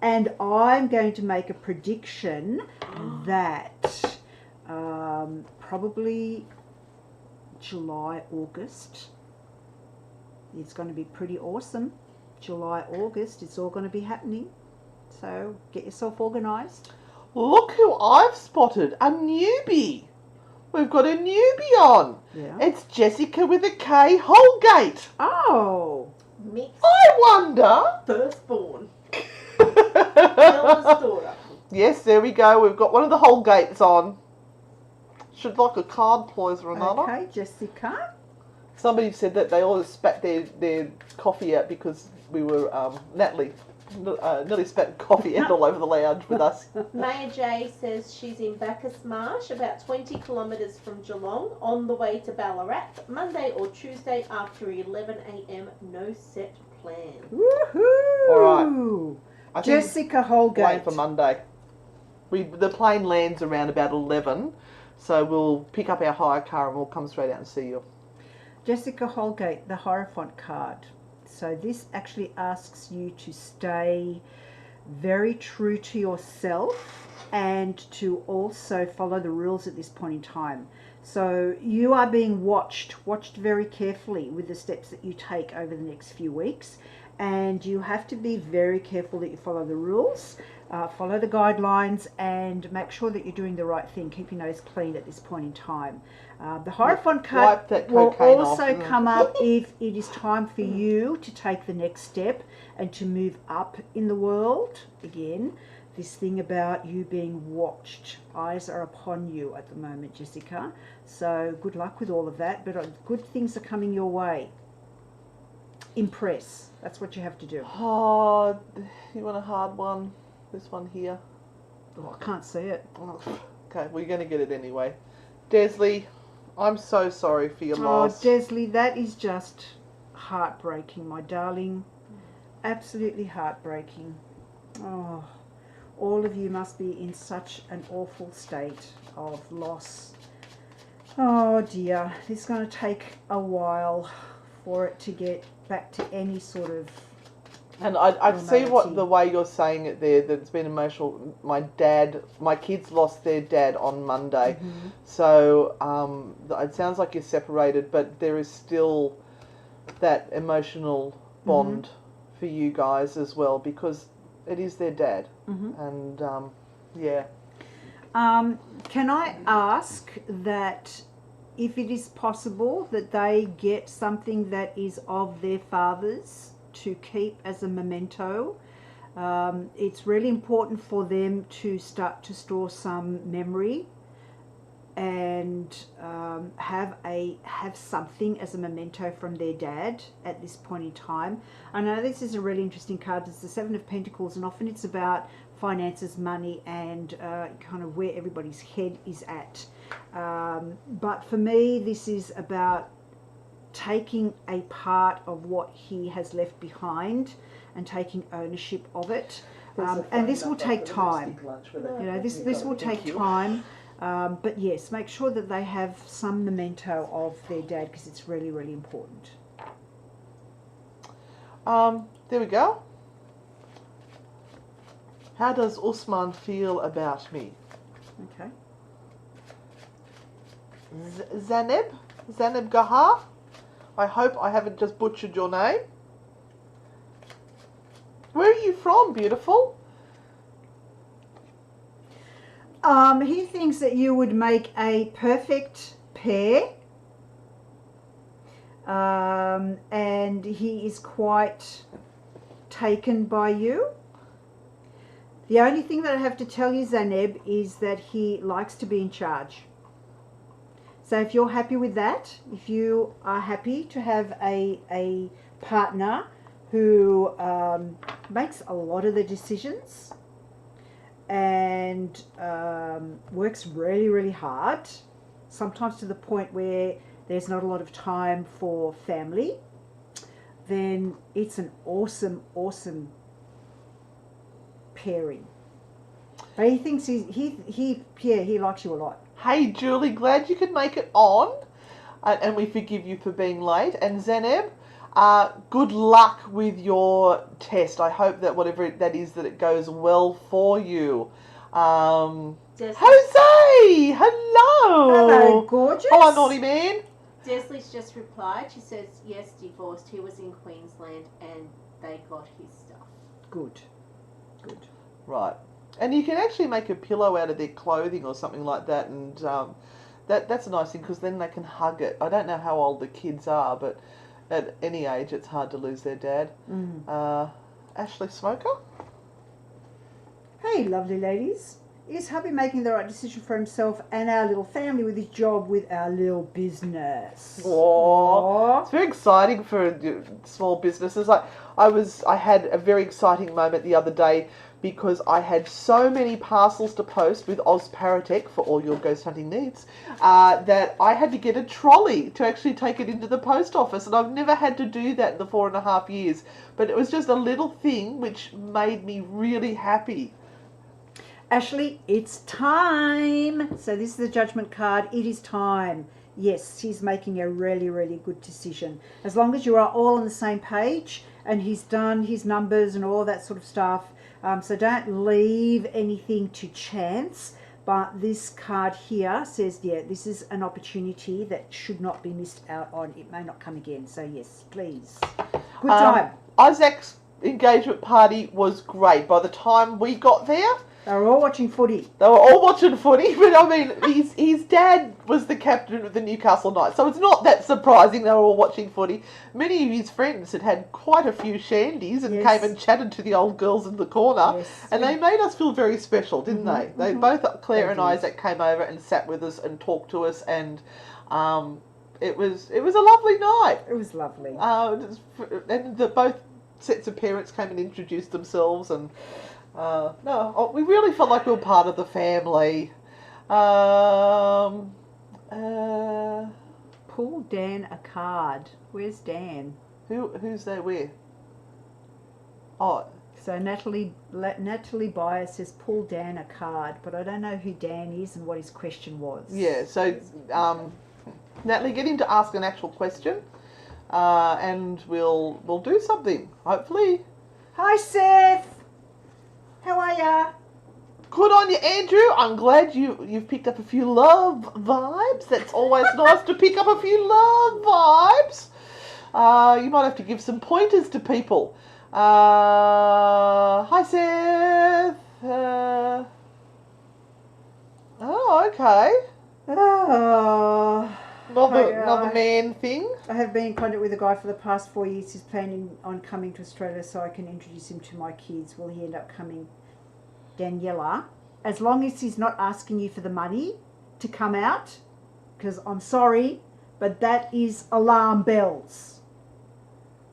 And I'm going to make a prediction that probably July, August, it's going to be pretty awesome. July, August, it's all going to be happening. So get yourself organised. Look who I've spotted, a newbie. We've got a newbie on. Yeah. It's Jessica with a K, Holgate. Oh. Mixed I wonder. firstborn. Eldest daughter. Yes, there we go. We've got one of the Holgates on. Should like a card, please, Renata. Okay, Jessica. Somebody said that they all spat their coffee out because we were, Natalie nearly spat coffee out all over the lounge with us. Maya J says she's in Bacchus Marsh, about 20 kilometres from Geelong, on the way to Ballarat, Monday or Tuesday after 11 a.m. No set plan. Woohoo! All right. I think Jessica Holgate. plane for Monday. The plane lands around about 11, so we'll pick up our hire car and we'll come straight out and see you. Jessica Holgate, the Hierophant card. So this actually asks you to stay very true to yourself and to also follow the rules at this point in time. So you are being watched very carefully with the steps that you take over the next few weeks, and you have to be very careful that you follow the rules, follow the guidelines, and make sure that you're doing the right thing. Keep your nose clean at this point in time. The Hierophant card will also come up if it is time for you to take the next step and to move up in the world. Again, this thing about you being watched. Eyes are upon you at the moment, Jessica. So good luck with all of that, but good things are coming your way. Impress. That's what you have to do. Oh, you want a hard one? This one here. Oh, I can't see it. Oh, okay, well, you're going to get it anyway. Desley, I'm so sorry for your loss. Oh, Desley, that is just heartbreaking, my darling. Absolutely heartbreaking. Oh, all of you must be in such an awful state of loss. Oh dear, it's going to take a while for it to get back to any sort of And I see normality. the way you're saying it there, that it's been emotional. My kids lost their dad on Monday. Mm-hmm. So it sounds like you're separated, but there is still that emotional bond for you guys as well, because it is their dad. Mm-hmm. And yeah. Can I ask that if it is possible that they get something that is of their father's to keep as a memento? It's really important for them to start to store some memory and have something as a memento from their dad at this point in time. I know this is a really interesting card. It's the Seven of Pentacles, and often it's about finances, money, and kind of where everybody's head is at. But for me, this is about taking a part of what he has left behind and taking ownership of it. And this will take time. You know, this will take time. But yes, make sure that they have some memento of their dad, because it's really, really important. There we go. How does Usman feel about me? Okay. Zaneb Gahar. I hope I haven't just butchered your name. Where are you from, beautiful? He thinks that you would make a perfect pair. And he is quite taken by you. The only thing that I have to tell you, Zaneb, is that he likes to be in charge. So if you're happy with that, if you are happy to have a partner who makes a lot of the decisions and works really, really hard, sometimes to the point where there's not a lot of time for family, then it's an awesome, awesome pairing. But he thinks he likes you a lot. Hey, Julie, glad you could make it on. And we forgive you for being late. And Zaneb, good luck with your test. I hope that whatever that is, that it goes well for you. Jose! Hello! Hello, gorgeous. Hello, naughty man. Desley's just replied. She says, yes, divorced. He was in Queensland and they got his stuff. Good. Good. Right. And you can actually make a pillow out of their clothing or something like that, and that's a nice thing, because then they can hug it. I don't know how old the kids are, but at any age it's hard to lose their dad. Mm. Ashley Smoker? Hey, lovely ladies. Is hubby making the right decision for himself and our little family with his job, with our little business? Aww. It's very exciting for small businesses. I had a very exciting moment the other day because I had so many parcels to post with Ozparatech for all your ghost hunting needs that I had to get a trolley to actually take it into the post office, and I've never had to do that in the 4.5 years. But it was just a little thing which made me really happy. Ashley, it's time. So this is the judgment card. It is time. Yes, he's making a really, really good decision. As long as you are all on the same page and he's done his numbers and all that sort of stuff. So don't leave anything to chance. But this card here says, yeah, this is an opportunity that should not be missed out on. It may not come again. So yes, please. Good time. Isaac's engagement party was great. By the time we got there, they were all watching footy. They were all watching footy, but I mean, his dad was the captain of the Newcastle Knights, so it's not that surprising they were all watching footy. Many of his friends had quite a few shandies and came and chatted to the old girls in the corner, and they made us feel very special, didn't they? They both, Claire and Isaac, came over and sat with us and talked to us, and it was a lovely night. It was lovely. And both sets of parents came and introduced themselves, and we really felt like we were part of the family. Pull Dan a card. Where's Dan? Who's there with? Oh. So Natalie Byer says pull Dan a card, but I don't know who Dan is and what his question was. Yeah, so Natalie, get him to ask an actual question, and we'll do something, hopefully. Hi, Seth. How are ya? Good on you, Andrew. I'm glad you've picked up a few love vibes. That's always nice to pick up a few love vibes. You might have to give some pointers to people. Hi, Seth. Okay. Another man thing. I have been in contact with a guy for the past 4 years. He's planning on coming to Australia so I can introduce him to my kids. Will he end up coming? Daniela, as long as he's not asking you for the money to come out, because I'm sorry, but that is alarm bells.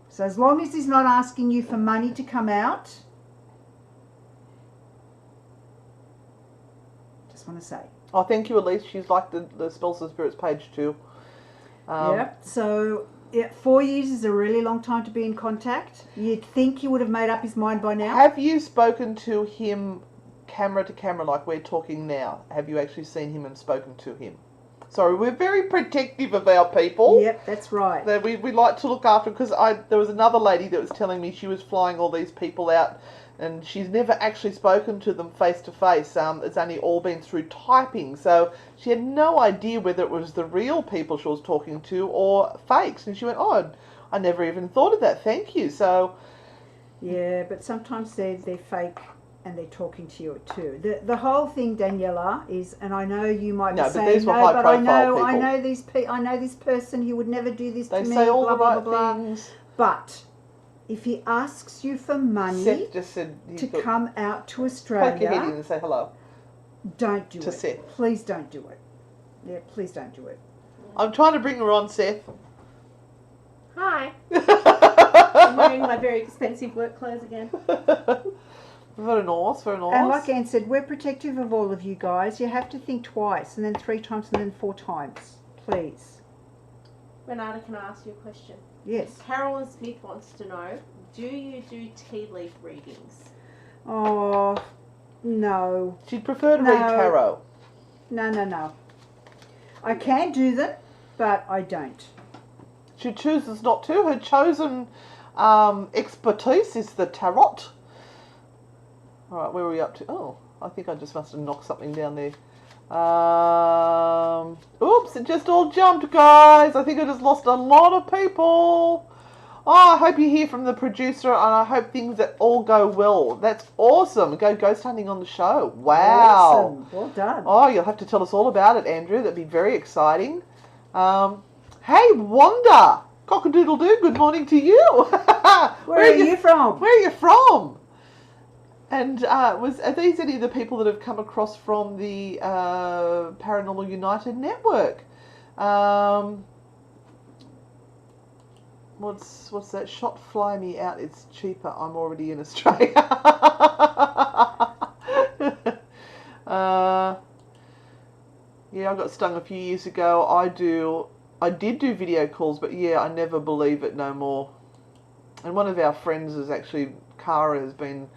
So as long as he's not asking you for money to come out, just want to say. Oh, thank you, Elise. She's like the Spells and Spirits page too. Yeah, so 4 years is a really long time to be in contact. You'd think he would have made up his mind by now. Have you spoken to him camera to camera like we're talking now? Have you actually seen him and spoken to him? Sorry, we're very protective of our people. Yep, that's right. We like to look after, because there was another lady that was telling me she was flying all these people out and she's never actually spoken to them face to face. It's only all been through typing, so she had no idea whether it was the real people she was talking to or fakes. And she went, "Oh, I never even thought of that. Thank you." So yeah, but sometimes they're fake and they're talking to you too. The whole thing, Daniela, is, and I know you might be saying no, but I know this person. He would never do this to me. They say all blah, the blah, right blah, things. But if he asks you for money Seth just said to come out to Australia, poke your head in and say hello. Don't do it. Seth. Please don't do it. Yeah, please don't do it. I'm trying to bring her on, Seth. Hi. I'm wearing my very expensive work clothes again. Very nice, very nice. And like Anne said, we're protective of all of you guys. You have to think twice, and then 3 times, and then 4 times. Please. Renata, can I ask you a question? Yes. Carolyn Smith wants to know, do you do tea leaf readings? Oh, no. She'd prefer to read tarot. No. I can do them, but I don't. She chooses not to. Her chosen expertise is the tarot. All right, where are we up to? Oh, I think I just must have knocked something down there. Oops, it just all jumped, guys. I think I just lost a lot of people. Oh, I hope you hear from the producer, and I hope things that all go well. That's awesome. Go ghost hunting on the show. Wow. Awesome. Well done. Oh, you'll have to tell us all about it, Andrew. That'd be very exciting. Hey, Wanda. Cock-a-doodle-doo, good morning to you. Where are you from? Where are you from? And are these any of the people that have come across from the Paranormal United network? What's that? Shot fly me out. It's cheaper. I'm already in Australia. Yeah, I got stung a few years ago. I did do video calls, but yeah, I never believe it no more. And one of our friends is actually, Cara, has been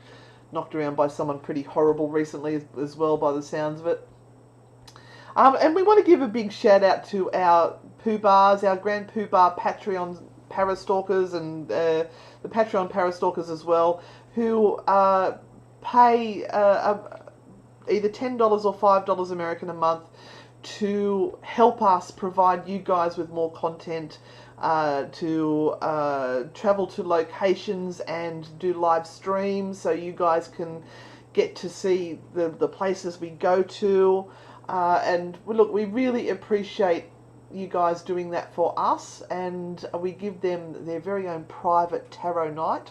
knocked around by someone pretty horrible recently as well, by the sounds of it. And we want to give a big shout out to our Poobahs, our Grand Poobah Patreon Parastalkers, and the Patreon Parastalkers as well, who pay either $10 or $5 American a month to help us provide you guys with more content, to travel to locations and do live streams so you guys can get to see the places we go to. And look, we really appreciate you guys doing that for us, and we give them their very own private tarot night.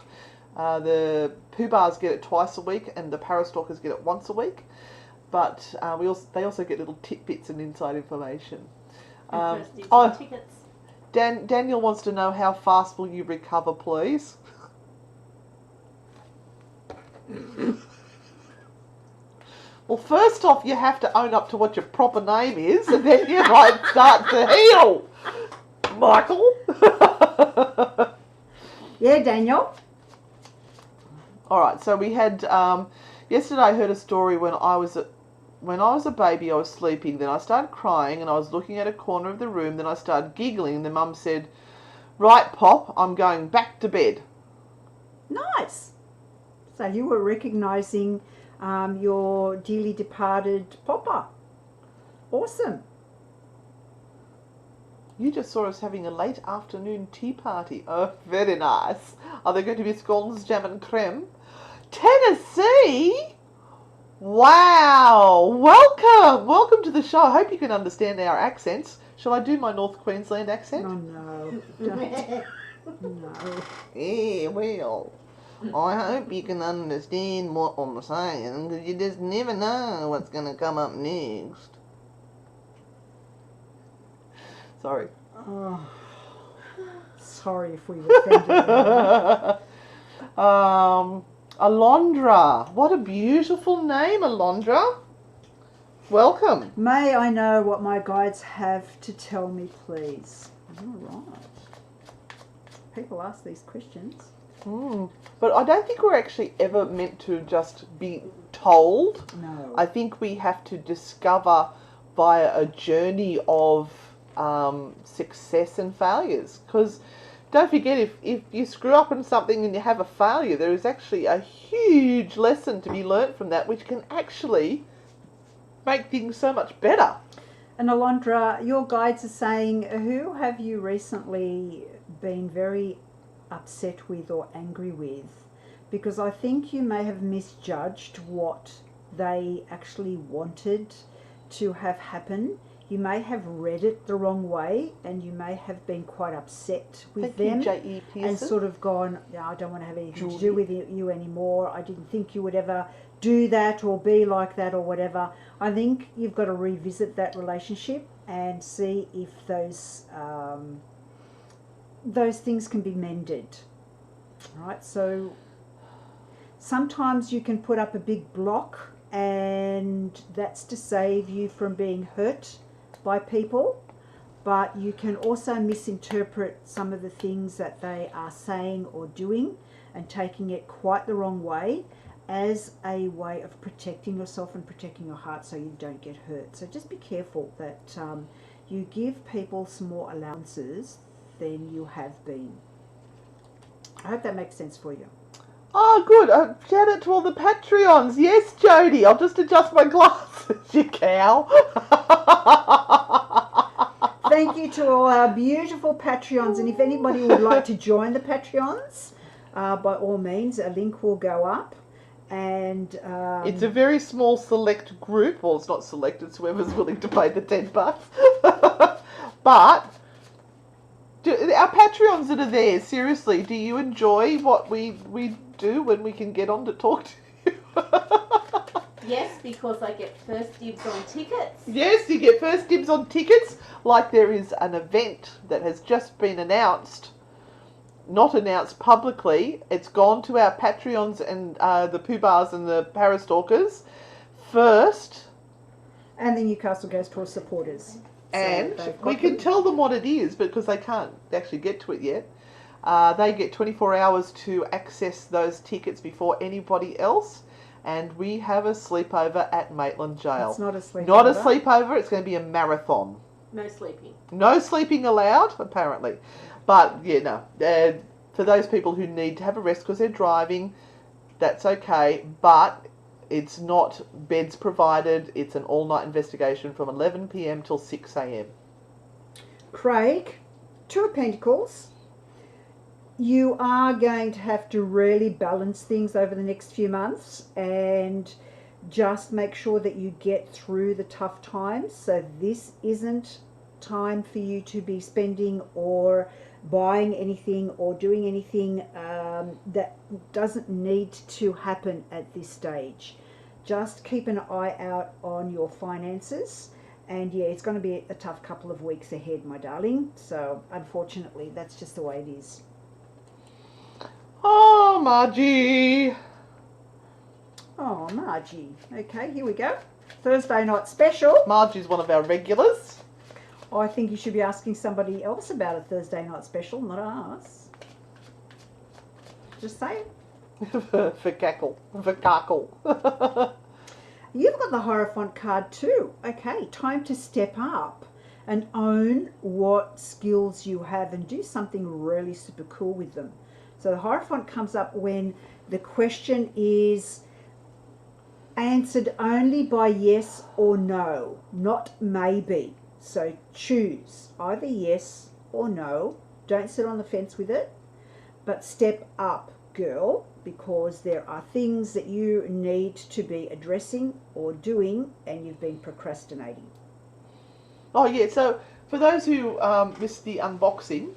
The Poobahs get it twice a week and the Parastalkers get it once a week. But they also get little tidbits and inside information. Tickets. Daniel wants to know, how fast will you recover, please? Well, first off, you have to own up to what your proper name is, and then you might start to heal, Michael. Yeah, Daniel. All right, so we had yesterday. I heard a story when I was a baby. I was sleeping. Then I started crying, and I was looking at a corner of the room. Then I started giggling, and the mum said, "Right, Pop, I'm going back to bed." Nice. So you were recognising your dearly departed Popper. Awesome. You just saw us having a late afternoon tea party. Oh, very nice. Are there going to be scones, jam and creme? Tennessee? Wow. Welcome to the show. I hope you can understand our accents. Shall I do my North Queensland accent? Oh, no. Don't. No. Yeah, well, I hope you can understand what I'm saying, because you just never know what's going to come up next. Sorry. Oh, sorry if we've offended you. Alondra. What a beautiful name, Alondra. Welcome. May I know what my guides have to tell me, please? All right. People ask these questions. But I don't think we're actually ever meant to just be told. No. I think we have to discover via a journey of success and failures. Because don't forget, if you screw up in something and you have a failure, there is actually a huge lesson to be learnt from that, which can actually make things so much better. And Alondra, your guides are saying, who have you recently been very upset with or angry with? Because I think you may have misjudged what they actually wanted to have happen. You may have read it the wrong way, and you may have been quite upset with them and sort of gone, no, I don't want to have anything to do with you anymore. I didn't think you would ever do that or be like that or whatever. I think you've got to revisit that relationship and see if those things can be mended. All right, so sometimes you can put up a big block, and that's to save you from being hurt by people, but you can also misinterpret some of the things that they are saying or doing and taking it quite the wrong way as a way of protecting yourself and protecting your heart so you don't get hurt. So just be careful that you give people some more allowances than you have been. I hope that makes sense for you. Oh, good. Shout out to all the Patreons. Yes, Jody. I'll just adjust my glasses, you cow. Thank you to all our beautiful Patreons. And if anybody would like to join the Patreons, by all means, a link will go up. And it's a very small select group. Well, it's not select. It's whoever's willing to pay the $10. But our Patreons that are there, seriously, do you enjoy what we do when we can get on to talk to you? Yes, because I get first dibs on tickets. Yes, you get first dibs on tickets. Like there is an event that has just been announced, not announced publicly. It's gone to our Patreons and the Poobahs and the Parastalkers first. And the Newcastle Ghost Tour supporters. And we can tell them what it is because they can't actually get to it yet. They get 24 hours to access those tickets before anybody else. And we have a sleepover at Maitland Jail. It's not a sleepover. Not a sleepover. It's going to be a marathon. No sleeping. No sleeping allowed, apparently. But, yeah, no. For those people who need to have a rest because they're driving, that's okay. But it's not beds provided. It's an all-night investigation from 11 p.m. till 6 a.m. Craig, Two of Pentacles. You are going to have to really balance things over the next few months and just make sure that you get through the tough times. So this isn't time for you to be spending or buying anything or doing anything that doesn't need to happen at this stage. Just keep an eye out on your finances. And yeah, it's going to be a tough couple of weeks ahead, my darling. So unfortunately, that's just the way it is. Oh, Margie. Oh, Margie. Okay, here we go. Thursday night special. Margie's one of our regulars. I think you should be asking somebody else about a Thursday night special, not us. Just saying. For cackle. For cackle. You've got the Hierophant card too. Okay, time to step up and own what skills you have and do something really super cool with them. So the Hierophant comes up when the question is answered only by yes or no, not maybe. So choose either yes or no. Don't sit on the fence with it, but step up, girl, because there are things that you need to be addressing or doing and you've been procrastinating. Oh, yeah, so for those who missed the unboxing,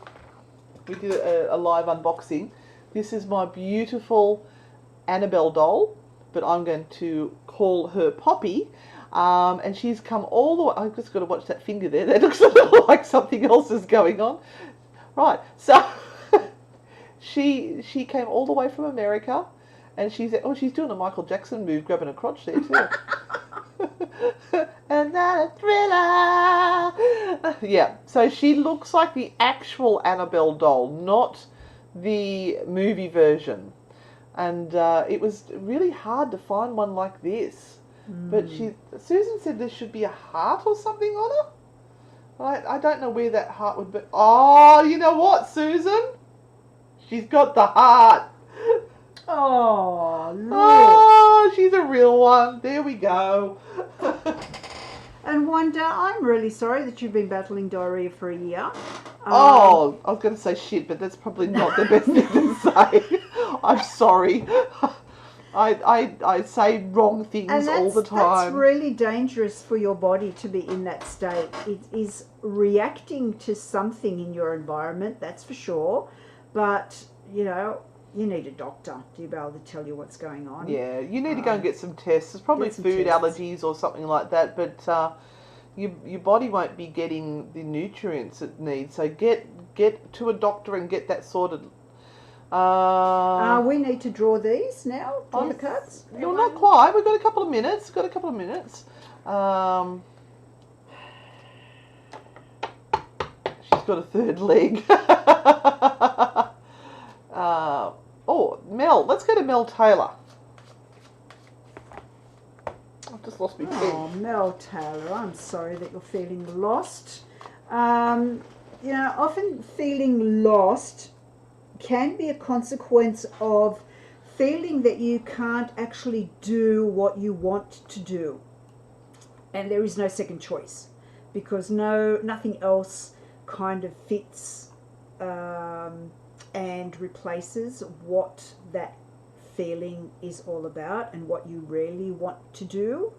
we did a live unboxing. This is my beautiful Annabelle doll, but I'm going to call her Poppy. And she's come all the way. I've just got to watch that finger there. That looks a little like something else is going on. Right, so she came all the way from America, and she's doing a Michael Jackson move, grabbing a crotch there too. And that thriller. Yeah, so she looks like the actual Annabelle doll, not the movie version. And it was really hard to find one like this. But Susan said there should be a heart or something on her. I don't know where that heart would be. Oh, you know what, Susan? She's got the heart. Oh, look. Oh, she's a real one. There we go. And Wanda, I'm really sorry that you've been battling diarrhea for a year. I was going to say shit, but that's probably not the best thing to say. I'm sorry. I say wrong things all the time. That's really dangerous for your body to be in that state. It is reacting to something in your environment, that's for sure. But, you know, you need a doctor to be able to tell you what's going on. Yeah, you need to go and get some tests. There's probably food allergies or something like that, but your body won't be getting the nutrients it needs. So get to a doctor and get that sorted. We need to draw these now, draw the cards? No, not quite. We've got a couple of minutes. She's got a third leg. Mel. Let's go to Mel Taylor. I've just lost my pen. Oh, Mel Taylor, I'm sorry that you're feeling lost. You know, often feeling lost can be a consequence of feeling that you can't actually do what you want to do. And there is no second choice because nothing else kind of fits and replaces what that feeling is all about and what you really want to do.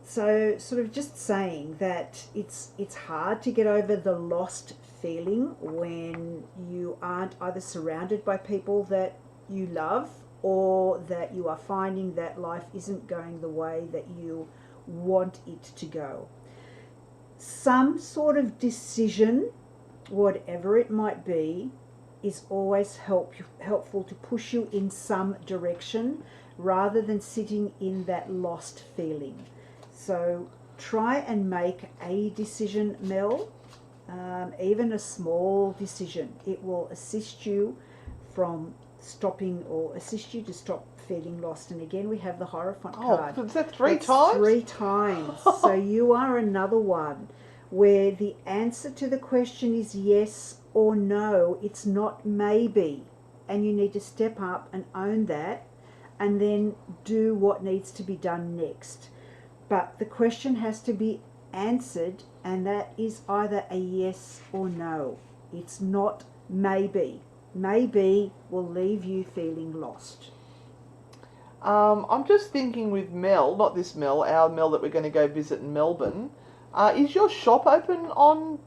So sort of just saying that it's hard to get over the lost feeling when you aren't either surrounded by people that you love or that you are finding that life isn't going the way that you want it to go. Some sort of decision, whatever it might be, is always helpful to push you in some direction rather than sitting in that lost feeling. So try and make a decision, Mel, even a small decision. It will assist you from stopping or assist you to stop feeling lost. And again, we have the Hierophant card. Oh, is that three times? 3 times. So you are another one where the answer to the question is yes or no. It's not maybe. And you need to step up and own that and then do what needs to be done next. But the question has to be answered, and that is either a yes or no. It's not maybe. Maybe will leave you feeling lost. I'm just thinking with Mel, not this Mel, our Mel that we're going to go visit in Melbourne. Is your shop open on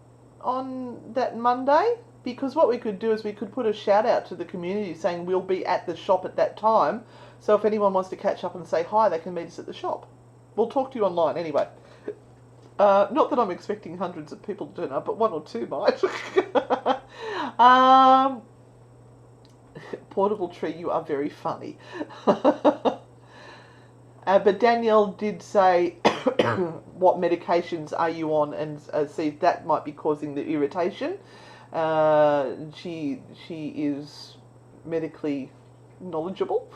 that Monday? Because what we could do is we could put a shout out to the community saying we'll be at the shop at that time. So if anyone wants to catch up and say hi, they can meet us at the shop. We'll talk to you online anyway. Not that I'm expecting hundreds of people to turn up, but 1 or 2 might. Portable Tree, you are very funny. But Danielle did say, what medications are you on, and see if that might be causing the irritation. She is medically knowledgeable.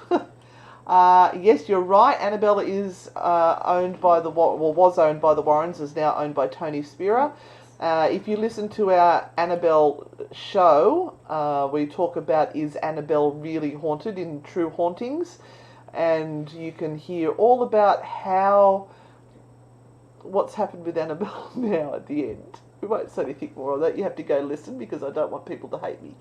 Yes, you're right. Annabella is owned by was owned by the Warrens, is now owned by Tony Spira. If you listen to our Annabelle show, we talk about is Annabelle really haunted in True Hauntings, and you can hear all about what's happened with Annabelle now at the end. We won't say anything more of that. You have to go listen because I don't want people to hate me.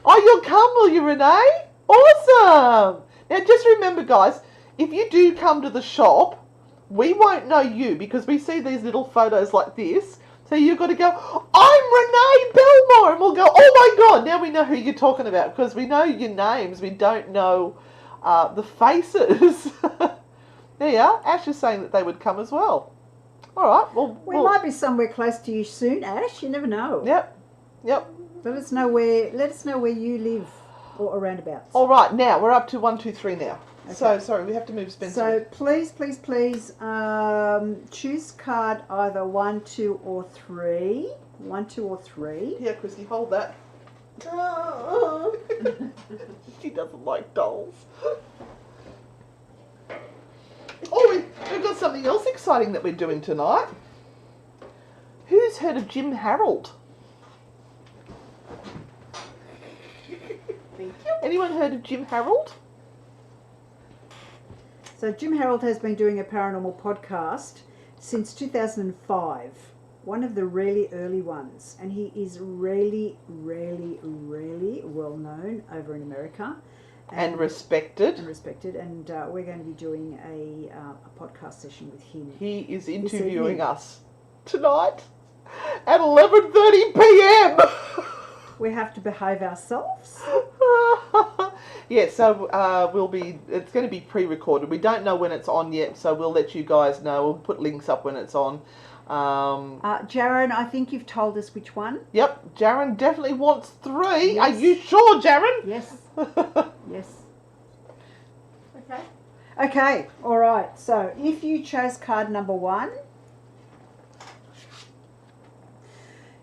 Oh, you'll come, will you, Renee? Awesome! Now, just remember, guys, if you do come to the shop, we won't know you because we see these little photos like this. So you've got to go, I'm Renee Belmore, and we'll go, oh my God, now we know who you're talking about because we know your names. We don't know the faces. There you are. Ash is saying that they would come as well. All right. Well, we might be somewhere close to you soon, Ash. You never know. Yep. Let us know where you live or around about. All right. Now we're up to 1, 2, 3 now. Okay. So sorry, we have to move Spencer. So please, choose card either 1, 2, or 3. 1, 2, or 3. Here, Christy, hold that. She doesn't like dolls. Oh, we've got something else exciting that we're doing tonight. Who's heard of Jim Harold? Thank you. Anyone heard of Jim Harold? So Jim Harold has been doing a paranormal podcast since 2005. One of the really early ones. And he is really, really, really well known over in America. And respected. And we're going to be doing a podcast session with him. He is interviewing us tonight at 11:30 p.m. We have to behave ourselves. Yeah, so it's going to be pre-recorded. We don't know when it's on yet, so we'll let you guys know. We'll put links up when it's on. Jaron, I think you've told us which one. Yep, Jaron definitely wants 3. Yes. Are you sure, Jaron? Yes. Yes. Okay, all right. So if you chose card number 1,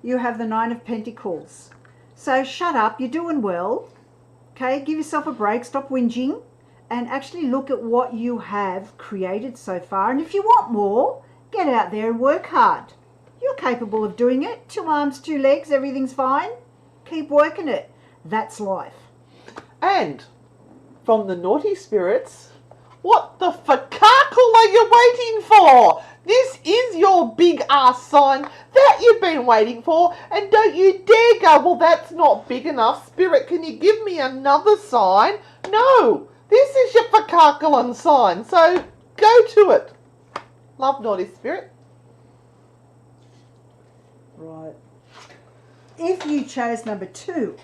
you have the 9 of Pentacles. So shut up, you're doing well. Okay, give yourself a break, stop whinging, and actually look at what you have created so far. And if you want more, get out there and work hard. You're capable of doing it. 2 arms, 2 legs, everything's fine. Keep working it. That's life. And from the naughty spirits, what the fucackle are you waiting for? This is your big ass sign that you've been waiting for, and don't you dare go, well, that's not big enough. Spirit, can you give me another sign? No, this is your fucackle sign, so go to it. Love, naughty spirit. Right. If you chose number 2,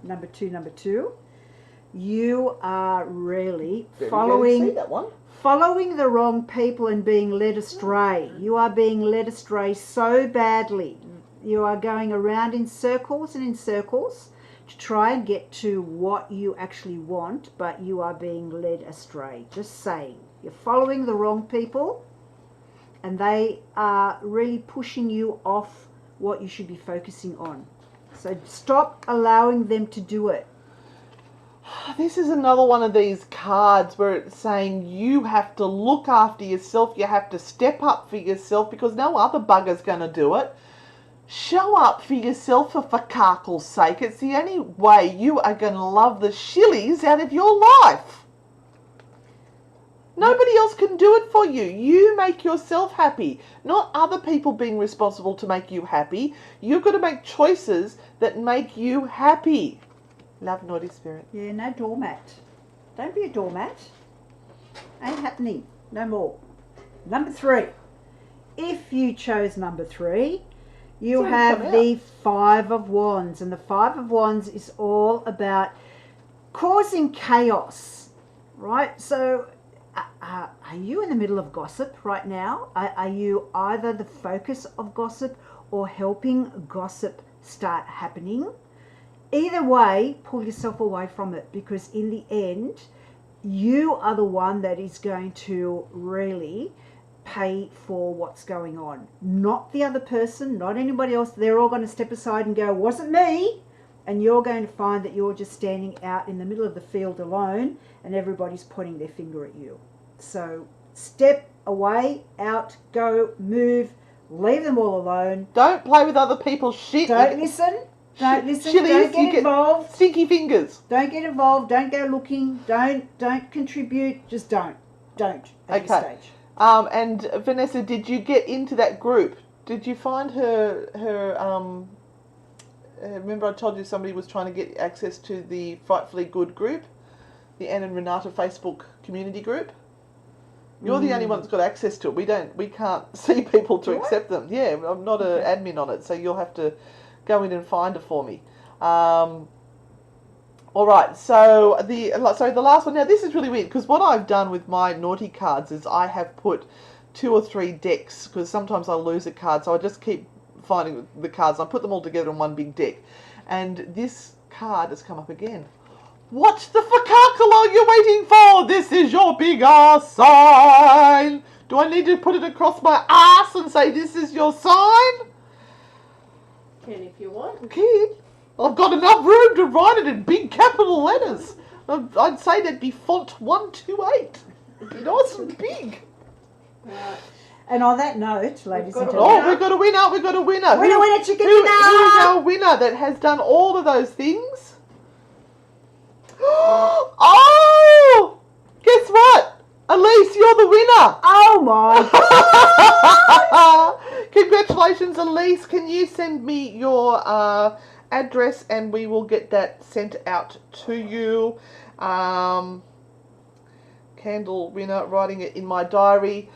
Number two, you are really See following that one? the wrong people and being led astray. You are being led astray so badly. You are going around in circles and in circles to try and get to what you actually want, but you are being led astray. Just saying. You're following the wrong people and they are really pushing you off what you should be focusing on. So stop allowing them to do it. This is another one of these cards where it's saying you have to look after yourself, you have to step up for yourself because no other bugger's going to do it. Show up for yourself for cackle's sake. It's the only way you are going to love the shillies out of your life. Nobody else can do it for you. You make yourself happy, not other people being responsible to make you happy. You've got to make choices that make you happy. Love, naughty spirit. Yeah, no doormat. Don't be a doormat. Ain't happening. No more. Number 3. If you chose number 3, you have the 5 of Wands. And the 5 of Wands is all about causing chaos, right? So are you in the middle of gossip right now? Are you either the focus of gossip or helping gossip start happening? Either way, pull yourself away from it, because in the end, you are the one that is going to really pay for what's going on. Not the other person, not anybody else. They're all going to step aside and go, wasn't me. And you're going to find that you're just standing out in the middle of the field alone and everybody's pointing their finger at you. So step away, out, go, move, leave them all alone. Don't play with other people's shit. Don't listen. Don't listen. Shillies, Don't get involved. Stinky fingers. Don't get involved. Don't go looking. Don't contribute. Just don't at this stage. And Vanessa, did you get into that group? Did you find her remember I told you somebody was trying to get access to the Frightfully Good group, the Anne and Renata Facebook community group? You're the only one that's got access to it. We can't see people to accept them. Yeah, I'm not an admin on it, so you'll have to go in and find her for me. All right, so the last one. Now this is really weird because what I've done with my naughty cards is I have put 2 or 3 decks because sometimes I lose a card, so I just keep finding the cards. I put them all together in one big deck, and this card has come up again. What the fuckle are you waiting for? This is your big ass sign. Do I need to put it across my ass and say this is your sign? Can if you want. Kid, I've got enough room to write it in big capital letters. I'd say that'd be font 128. Nice and big. Right. And on that note, ladies and gentlemen. Oh, we've got a winner. We've got a winner. Winner, chicken who dinner. Who is our winner that has done all of those things? Oh! Guess what? Elise, you're the winner. Oh my God. Congratulations, Elise. Can you send me your address and we will get that sent out to you? Candle winner, writing it in my diary.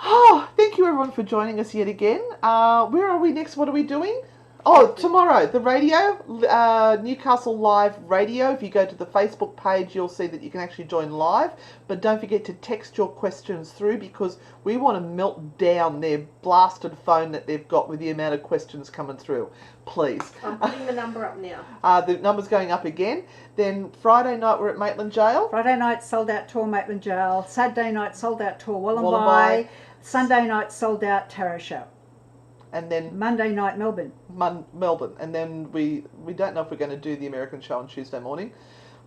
Oh, thank you everyone for joining us yet again. Where are we next? What are we doing? Oh, tomorrow, the radio, Newcastle Live Radio. If you go to the Facebook page, you'll see that you can actually join live. But don't forget to text your questions through because we want to melt down their blasted phone that they've got with the amount of questions coming through. Please. I'm putting the number up now. The number's going up again. Then Friday night, we're at Maitland Jail. Friday night, sold out tour, Maitland Jail. Saturday night, sold out tour, Wollongong. Sunday night, sold out Tarot Show. And then Monday night, Melbourne. Melbourne. And then we don't know if we're going to do the American show on Tuesday morning.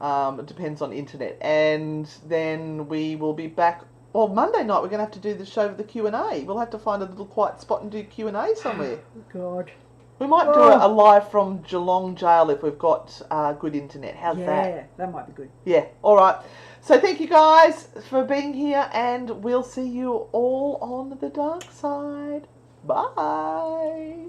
It depends on internet. And then we will be back. Well, Monday night we're going to have to do the show with the Q&A. We'll have to find a little quiet spot and do Q&A somewhere. God. We might do a live from Geelong Jail if we've got good internet. How's that? Yeah, that might be good. Yeah, all right. So thank you guys for being here, and we'll see you all on the dark side. Bye.